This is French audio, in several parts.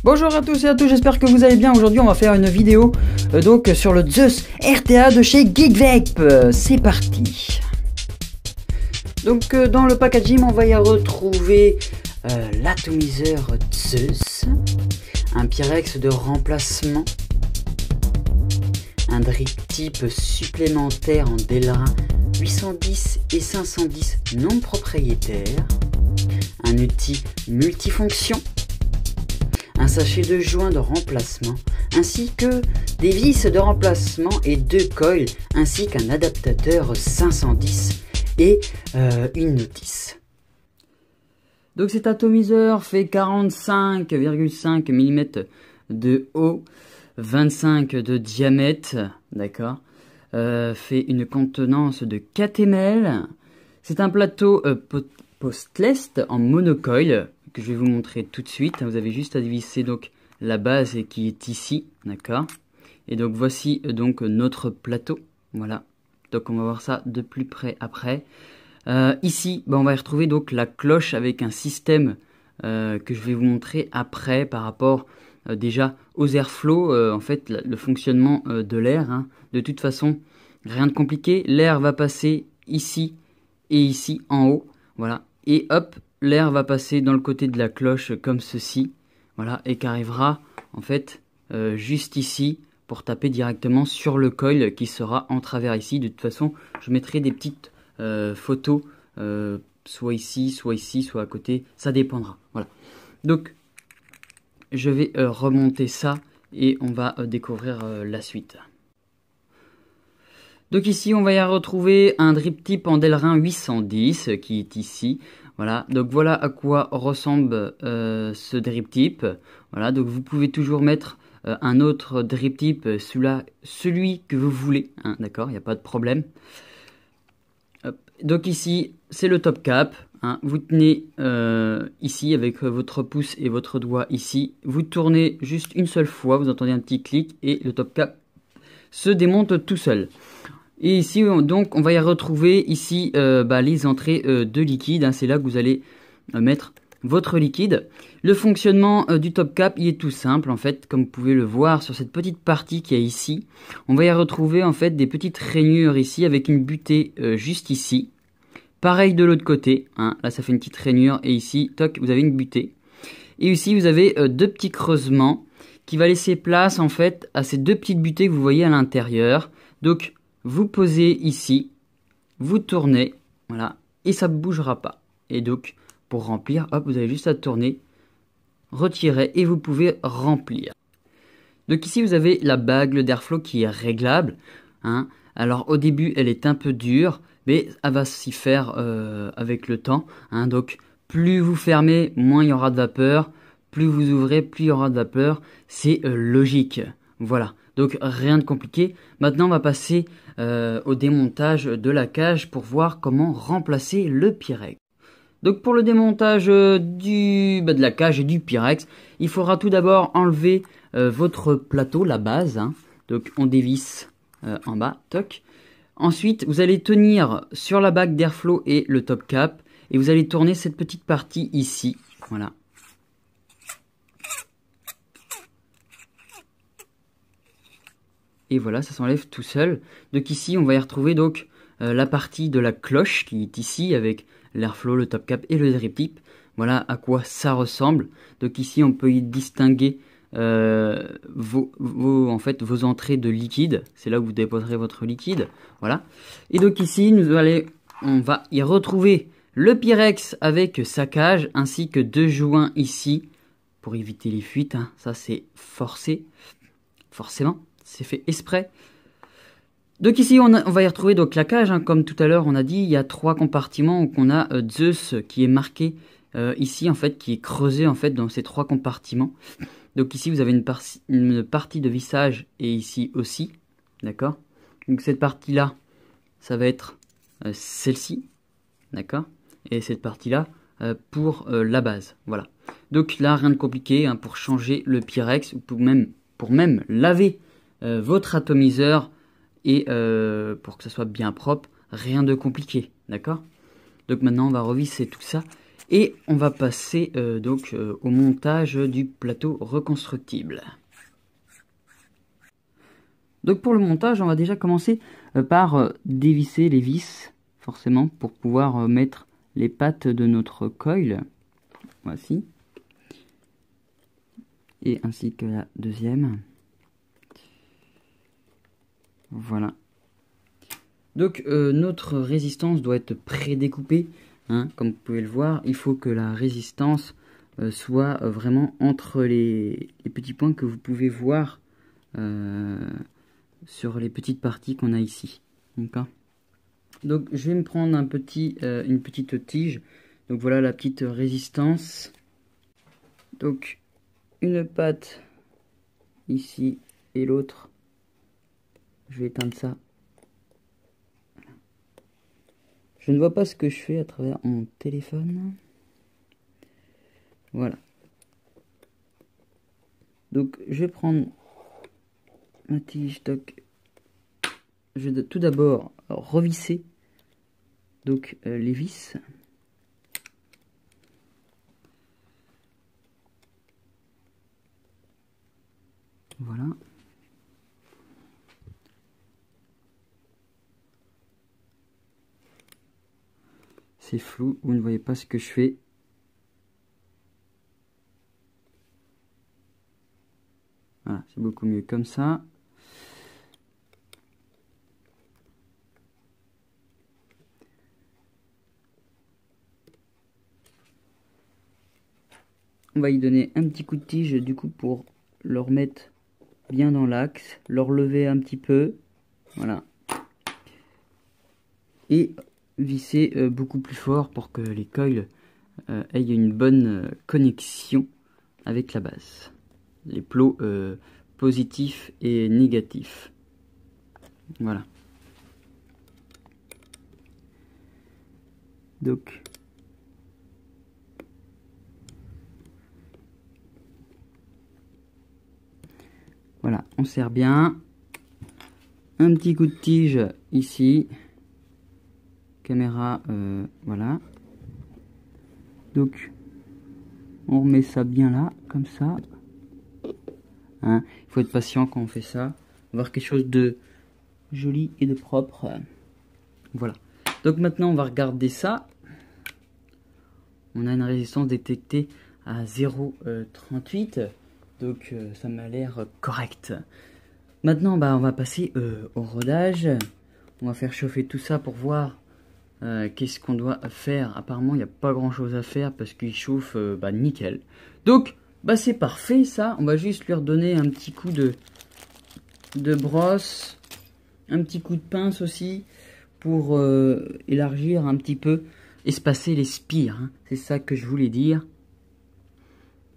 Bonjour à tous et à toutes, j'espère que vous allez bien. Aujourd'hui on va faire une vidéo donc sur le Zeus RTA de chez Geekvape. C'est parti. Donc dans le packaging on va y retrouver l'atomiseur Zeus, un Pyrex de remplacement, un drip type supplémentaire en Delrin 810 et 510 non propriétaire, un outil multifonction, un sachet de joint de remplacement, ainsi que des vis de remplacement et 2 coils, ainsi qu'un adaptateur 510 et une notice. Donc cet atomiseur fait 45,5 mm de haut, 25 de diamètre, d'accord, fait une contenance de 4 ml. C'est un plateau postless en monocoil que je vais vous montrer tout de suite. Vous avez juste à visser donc la base qui est ici, d'accord. Et donc voici donc notre plateau, voilà. Donc on va voir ça de plus près après. Ici, on va y retrouver donc la cloche avec un système que je vais vous montrer après par rapport déjà aux airflow, en fait le fonctionnement de l'air. Hein. De toute façon, rien de compliqué. L'air va passer ici et ici en haut, voilà. Et hop, l'air va passer dans le côté de la cloche comme ceci, voilà, et qui arrivera en fait juste ici pour taper directement sur le coil qui sera en travers ici. De toute façon, je mettrai des petites photos, soit ici, soit à côté, ça dépendra. Voilà. Donc, je vais remonter ça et on va découvrir la suite. Donc ici, on va y retrouver un drip type en Delrin 810 qui est ici. Voilà, donc voilà à quoi ressemble ce drip type. Voilà, donc vous pouvez toujours mettre un autre drip type, celui que vous voulez, hein, d'accord, il n'y a pas de problème. Hop. Donc ici, c'est le top cap. Hein, vous tenez ici avec votre pouce et votre doigt ici. Vous tournez juste une seule fois, vous entendez un petit clic et le top cap se démonte tout seul. Et ici, donc, on va y retrouver ici les entrées de liquide. Hein, c'est là que vous allez mettre votre liquide. Le fonctionnement du top cap, il est tout simple. En fait, comme vous pouvez le voir sur cette petite partie qui est ici, on va y retrouver en fait des petites rainures ici avec une butée juste ici. Pareil de l'autre côté. Hein, là, ça fait une petite rainure et ici, toc, vous avez une butée. Et ici, vous avez deux petits creusements qui va laisser place en fait à ces deux petites butées que vous voyez à l'intérieur. Donc vous posez ici, vous tournez, voilà, et ça ne bougera pas. Et donc, pour remplir, hop, vous avez juste à tourner, retirer, et vous pouvez remplir. Donc ici, vous avez la bague d'airflow qui est réglable. Hein. Alors au début, elle est un peu dure, mais elle va s'y faire avec le temps. Hein. Donc plus vous fermez, moins il y aura de vapeur. Plus vous ouvrez, plus il y aura de vapeur. C'est logique. Voilà. Donc rien de compliqué. Maintenant on va passer au démontage de la cage pour voir comment remplacer le Pyrex. Donc pour le démontage de la cage et du Pyrex, il faudra tout d'abord enlever votre plateau, la base. Hein. Donc on dévisse en bas, toc. Ensuite vous allez tenir sur la bague d'airflow et le top cap et vous allez tourner cette petite partie ici. Voilà. Et voilà, ça s'enlève tout seul. Donc ici, on va y retrouver donc la partie de la cloche qui est ici avec l'airflow, le top cap et le drip tip. Voilà à quoi ça ressemble. Donc ici, on peut y distinguer vos entrées de liquide. C'est là où vous déposerez votre liquide. Voilà. Et donc ici, on va y retrouver le Pyrex avec sa cage ainsi que deux joints ici pour éviter les fuites, hein. Ça c'est forcé, forcément, c'est fait exprès. Donc ici on va y retrouver donc la cage, hein. Comme tout à l'heure on a dit, il y a 3 compartiments où on a Zeus qui est marqué ici en fait, qui est creusé en fait dans ces 3 compartiments. Donc ici vous avez une partie de vissage et ici aussi, d'accord. Donc cette partie là, ça va être celle-ci, d'accord. Et cette partie là pour la base, voilà. Donc là rien de compliqué, hein, pour changer le Pyrex ou pour même laver votre atomiseur. Et pour que ça soit bien propre, rien de compliqué, d'accord. Donc maintenant on va revisser tout ça et on va passer au montage du plateau reconstructible. Donc pour le montage, on va déjà commencer par dévisser les vis, forcément, pour pouvoir mettre les pattes de notre coil. Voici. Et ainsi que la deuxième. Voilà. Donc notre résistance doit être prédécoupée, hein, comme vous pouvez le voir. Il faut que la résistance soit vraiment entre les petits points que vous pouvez voir sur les petites parties qu'on a ici. Donc je vais me prendre une petite tige. Donc voilà la petite résistance. Donc une patte ici et l'autre. Je vais éteindre ça. Je ne vois pas ce que je fais à travers mon téléphone. Voilà. Donc je vais prendre ma tige. Donc, je vais tout d'abord revisser donc les vis. Voilà. C'est flou, vous ne voyez pas ce que je fais. Voilà, c'est beaucoup mieux comme ça. On va y donner un petit coup de tige du coup pour le remettre bien dans l'axe, le relever un petit peu. Voilà. Et visser beaucoup plus fort pour que les coils aient une bonne connexion avec la base. Les plots positifs et négatifs. Voilà. Donc voilà, on serre bien. Un petit coup de tige ici. Caméra, voilà. Donc on remet ça bien là, comme ça. Hein, il faut être patient quand on fait ça. Avoir quelque chose de joli et de propre. Voilà. Donc maintenant on va regarder ça. On a une résistance détectée à 0,38. Donc ça m'a l'air correct. Maintenant on va passer au rodage. On va faire chauffer tout ça pour voir qu'est-ce qu'on doit faire. Apparemment il n'y a pas grand chose à faire parce qu'il chauffe nickel. Donc c'est parfait ça. On va juste lui redonner un petit coup de brosse. Un petit coup de pince aussi pour élargir un petit peu, espacer les spires. Hein. C'est ça que je voulais dire.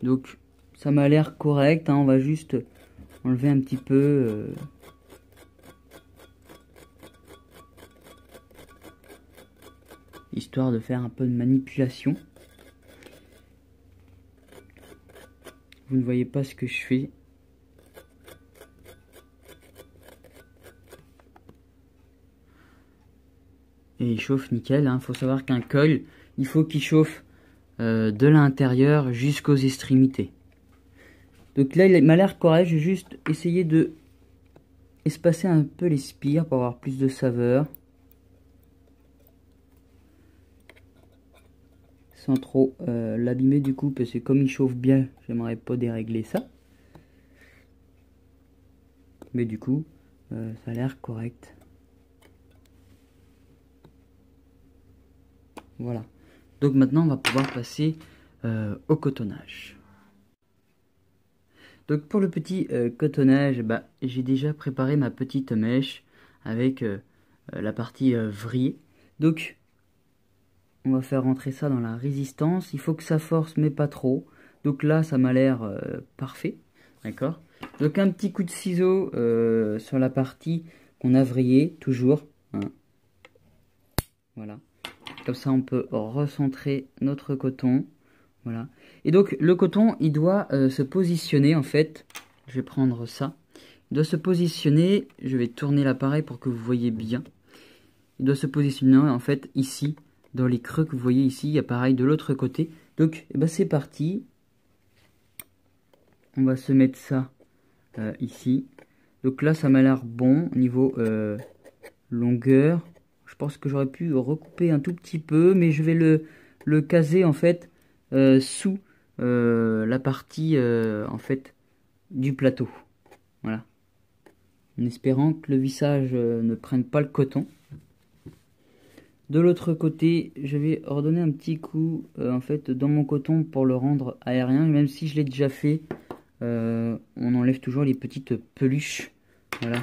Donc ça m'a l'air correct. Hein. On va juste enlever un petit peu. Histoire de faire un peu de manipulation. Vous ne voyez pas ce que je fais. Et il chauffe nickel. Hein. Faut savoir qu'un coil, il faut qu'il chauffe de l'intérieur jusqu'aux extrémités. Donc là, il m'a l'air correct. Je vais juste essayer de espacer un peu les spires pour avoir plus de saveur. Sans trop l'abîmer du coup, parce que comme il chauffe bien, j'aimerais pas dérégler ça. Mais du coup, ça a l'air correct. Voilà. Donc maintenant, on va pouvoir passer au cotonnage. Donc pour le petit cotonnage, bah, j'ai déjà préparé ma petite mèche avec la partie vrillée. Donc on va faire rentrer ça dans la résistance. Il faut que ça force mais pas trop. Donc là ça m'a l'air parfait. D'accord. Donc un petit coup de ciseau sur la partie qu'on a vrillée, toujours. Hein. Voilà. Comme ça on peut recentrer notre coton. Voilà. Et donc le coton, il doit se positionner en fait. Je vais prendre ça. Il doit se positionner. Je vais tourner l'appareil pour que vous voyez bien. Il doit se positionner en fait ici, dans les creux que vous voyez ici. Il y a pareil de l'autre côté. Donc eh ben, c'est parti. On va se mettre ça ici. Donc là ça m'a l'air bon au niveau longueur. Je pense que j'aurais pu recouper un tout petit peu, mais je vais le caser en fait sous la partie en fait du plateau. Voilà. En espérant que le vissage ne prenne pas le coton. De l'autre côté, je vais redonner un petit coup en fait dans mon coton pour le rendre aérien. Même si je l'ai déjà fait, on enlève toujours les petites peluches. Voilà.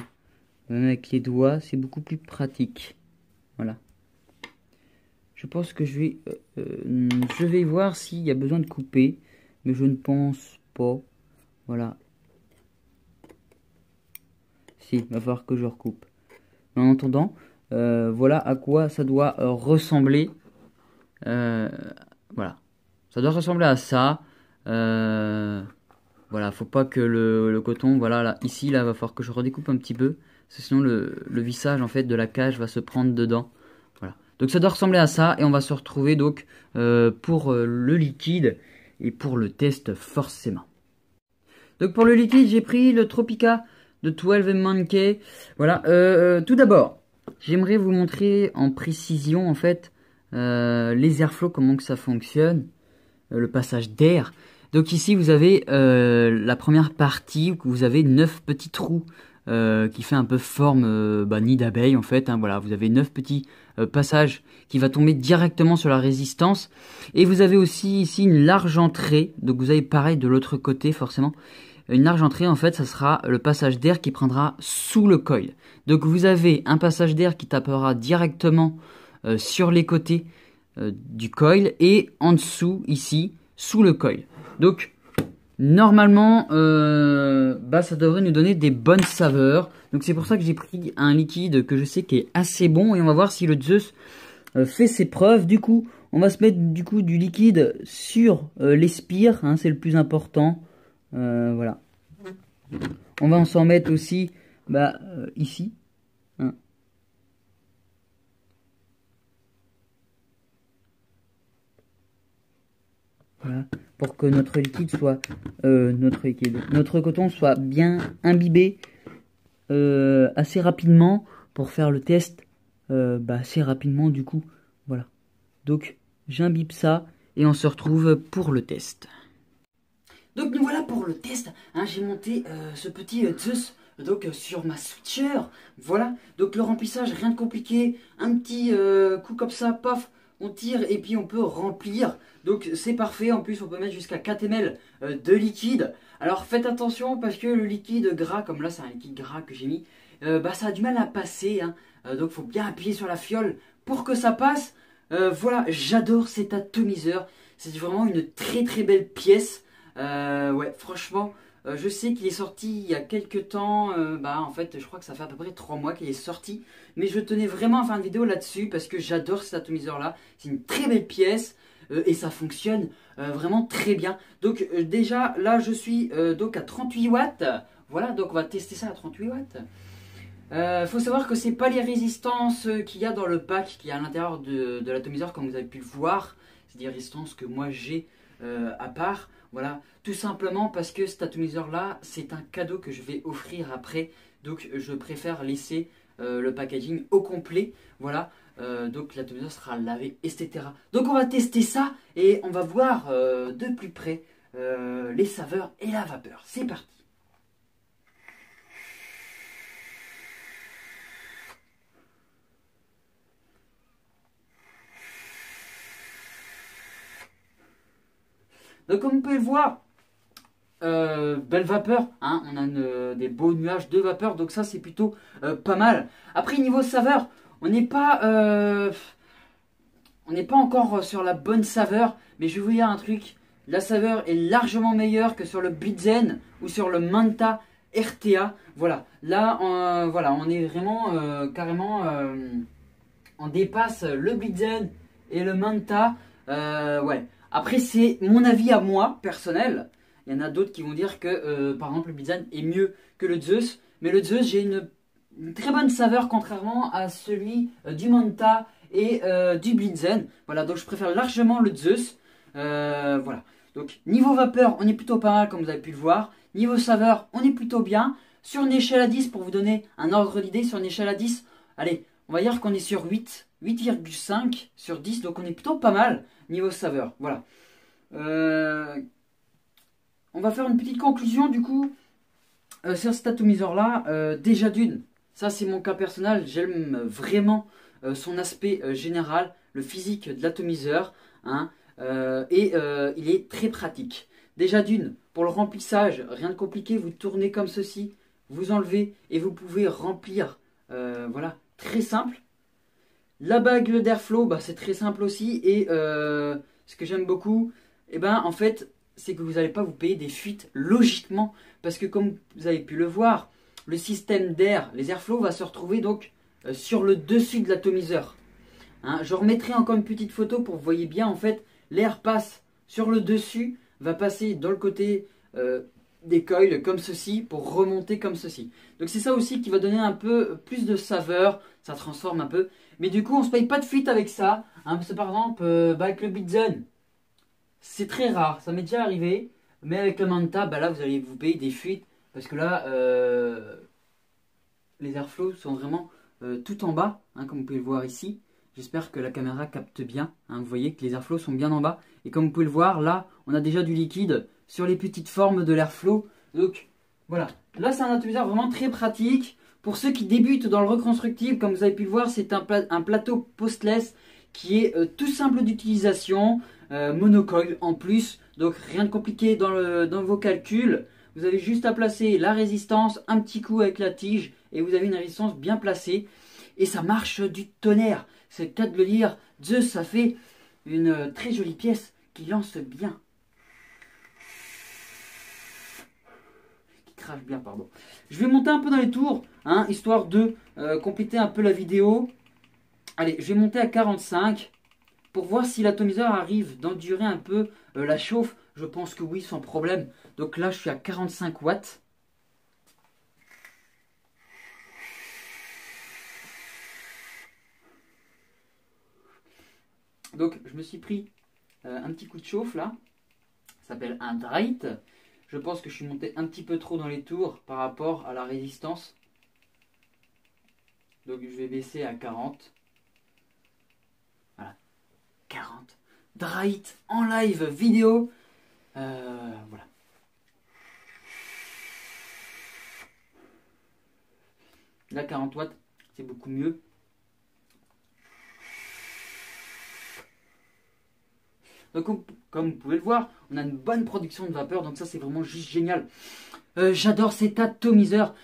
Même avec les doigts, c'est beaucoup plus pratique. Voilà. Je pense que je vais voir s'il y a besoin de couper, mais je ne pense pas. Voilà. Si, il va falloir que je recoupe. Mais en attendant, voilà à quoi ça doit ressembler. Voilà. Ça doit ressembler à ça. Voilà, faut pas que le coton, voilà, là, ici, là, va falloir que je redécoupe un petit peu. Parce que sinon, le vissage, en fait, de la cage va se prendre dedans. Voilà. Donc ça doit ressembler à ça. Et on va se retrouver, donc, pour le liquide et pour le test, forcément. Donc pour le liquide, j'ai pris le Tropica de 12 Monkey. Voilà. Tout d'abord, j'aimerais vous montrer en précision, en fait, les airflows, comment que ça fonctionne. Le passage d'air. Donc ici vous avez la première partie où vous avez 9 petits trous qui fait un peu forme nid d'abeille en fait. Hein, voilà, vous avez 9 petits passages qui va tomber directement sur la résistance. Et vous avez aussi ici une large entrée. Donc vous avez pareil de l'autre côté forcément. Une large entrée en fait ça sera le passage d'air qui prendra sous le coil. Donc vous avez un passage d'air qui tapera directement sur les côtés du coil et en dessous ici sous le coil. Donc normalement ça devrait nous donner des bonnes saveurs. Donc c'est pour ça que j'ai pris un liquide que je sais qui est assez bon et on va voir si le Zeus fait ses preuves. Du coup on va se mettre du liquide sur les spires, hein, c'est le plus important. Voilà. On va s'en mettre aussi ici. Hein. Voilà, pour que notre liquide soit notre coton soit bien imbibé assez rapidement pour faire le test assez rapidement du coup. Voilà. Donc j'imbibe ça et on se retrouve pour le test. Donc nous voilà pour le test. Hein, j'ai monté ce petit Zeus donc sur ma switcher. Voilà. Donc le remplissage, rien de compliqué. Un petit coup comme ça, paf. On tire et puis on peut remplir. Donc c'est parfait. En plus on peut mettre jusqu'à 4 ml de liquide. Alors faites attention parce que le liquide gras, comme là c'est un liquide gras que j'ai mis, ça a du mal à passer. Hein. Donc il faut bien appuyer sur la fiole pour que ça passe. Voilà, j'adore cet atomiseur. C'est vraiment une très très belle pièce. Ouais, franchement, je sais qu'il est sorti il y a quelques temps. En fait, je crois que ça fait à peu près 3 mois qu'il est sorti. Mais je tenais vraiment à faire une vidéo là-dessus parce que j'adore cet atomiseur-là. C'est une très belle pièce et ça fonctionne vraiment très bien. Donc déjà, là, je suis donc à 38 watts. Voilà, donc on va tester ça à 38 watts. Faut savoir que c'est pas les résistances qu'il y a dans le pack qui est à l'intérieur de l'atomiseur comme vous avez pu le voir. C'est des résistances que moi j'ai à part. Voilà, tout simplement parce que cet atomiseur là c'est un cadeau que je vais offrir après. Donc je préfère laisser le packaging au complet. Voilà, donc l'atomiseur sera lavé, etc. Donc on va tester ça et on va voir de plus près les saveurs et la vapeur. C'est parti. Donc comme vous pouvez le voir, belle vapeur, hein. On a des beaux nuages de vapeur, donc ça c'est plutôt pas mal. Après niveau saveur, on n'est pas encore sur la bonne saveur, mais je vais vous dire un truc, la saveur est largement meilleure que sur le Blitzen ou sur le Manta RTA. Voilà, là voilà, on est vraiment carrément, on dépasse le Blitzen et le Manta. Ouais. Après c'est mon avis à moi personnel. Il y en a d'autres qui vont dire que par exemple le Blitzen est mieux que le Zeus, mais le Zeus j'ai une très bonne saveur contrairement à celui du Manta et du Blitzen. Voilà, donc je préfère largement le Zeus. Voilà. Donc niveau vapeur, on est plutôt pas mal comme vous avez pu le voir. Niveau saveur, on est plutôt bien. Sur une échelle à 10, pour vous donner un ordre d'idée, sur une échelle à 10, allez, on va dire qu'on est sur 8, 8,5 sur 10, donc on est plutôt pas mal niveau saveur. Voilà. On va faire une petite conclusion du coup sur cet atomiseur là. Déjà d'une, ça c'est mon cas personnel, j'aime vraiment son aspect général, le physique de l'atomiseur, hein, il est très pratique. Déjà d'une, pour le remplissage, rien de compliqué, vous tournez comme ceci, vous enlevez et vous pouvez remplir. Voilà, très simple. La bague d'airflow, bah, c'est très simple aussi. Et ce que j'aime beaucoup, eh ben, en fait, c'est que vous n'allez pas vous payer des fuites logiquement. Parce que comme vous avez pu le voir, le système d'air, les airflow, va se retrouver donc sur le dessus de l'atomiseur. Hein, je remettrai encore une petite photo pour que vous voyez bien, en fait, l'air passe sur le dessus, va passer dans le côté des coils comme ceci pour remonter comme ceci. Donc c'est ça aussi qui va donner un peu plus de saveur, ça transforme un peu. Mais du coup on ne se paye pas de fuite avec ça. Hein, parce que par exemple avec le Blitzen, c'est très rare, ça m'est déjà arrivé. Mais avec le Manta, bah là vous allez vous payer des fuites. Parce que là, les airflows sont vraiment tout en bas, hein, comme vous pouvez le voir ici. J'espère que la caméra capte bien. Hein, vous voyez que les airflows sont bien en bas. Et comme vous pouvez le voir, là, on a déjà du liquide sur les petites formes de l'airflow. Donc, voilà. Là, c'est un atomiseur vraiment très pratique. Pour ceux qui débutent dans le reconstructible, comme vous avez pu le voir, c'est un plateau postless qui est tout simple d'utilisation. Monocoil en plus. Donc, rien de compliqué dans vos calculs. Vous avez juste à placer la résistance, un petit coup avec la tige. Et vous avez une résistance bien placée. Et ça marche du tonnerre. C'est le cas de le dire. Zeus, ça fait une très jolie pièce qui lance bien. Qui crache bien, pardon. Je vais monter un peu dans les tours, hein, histoire de compléter un peu la vidéo. Allez, je vais monter à 45 pour voir si l'atomiseur arrive d'endurer un peu la chauffe. Je pense que oui, sans problème. Donc là, je suis à 45 watts. Donc je me suis pris un petit coup de chauffe là, ça s'appelle un Dreit. Je pense que je suis monté un petit peu trop dans les tours par rapport à la résistance. Donc je vais baisser à 40. Voilà, 40. Dreit en live vidéo. Voilà. Là 40 watts, c'est beaucoup mieux. Donc, comme vous pouvez le voir, on a une bonne production de vapeur, donc ça c'est vraiment juste génial. J'adore cet atomiseur.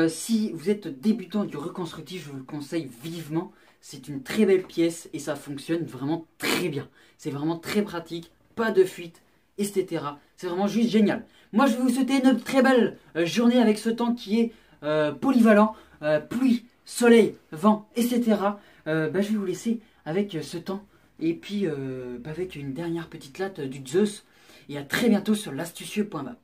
Si vous êtes débutant du reconstructif, je vous le conseille vivement. C'est une très belle pièce et ça fonctionne vraiment très bien. C'est vraiment très pratique, pas de fuite, etc. C'est vraiment juste génial. Moi je vais vous souhaiter une très belle journée avec ce temps qui est polyvalent. Pluie, soleil, vent, etc. Je vais vous laisser avec ce temps. Et puis avec une dernière petite latte du Zeus. Et à très bientôt sur l'astucieux.map.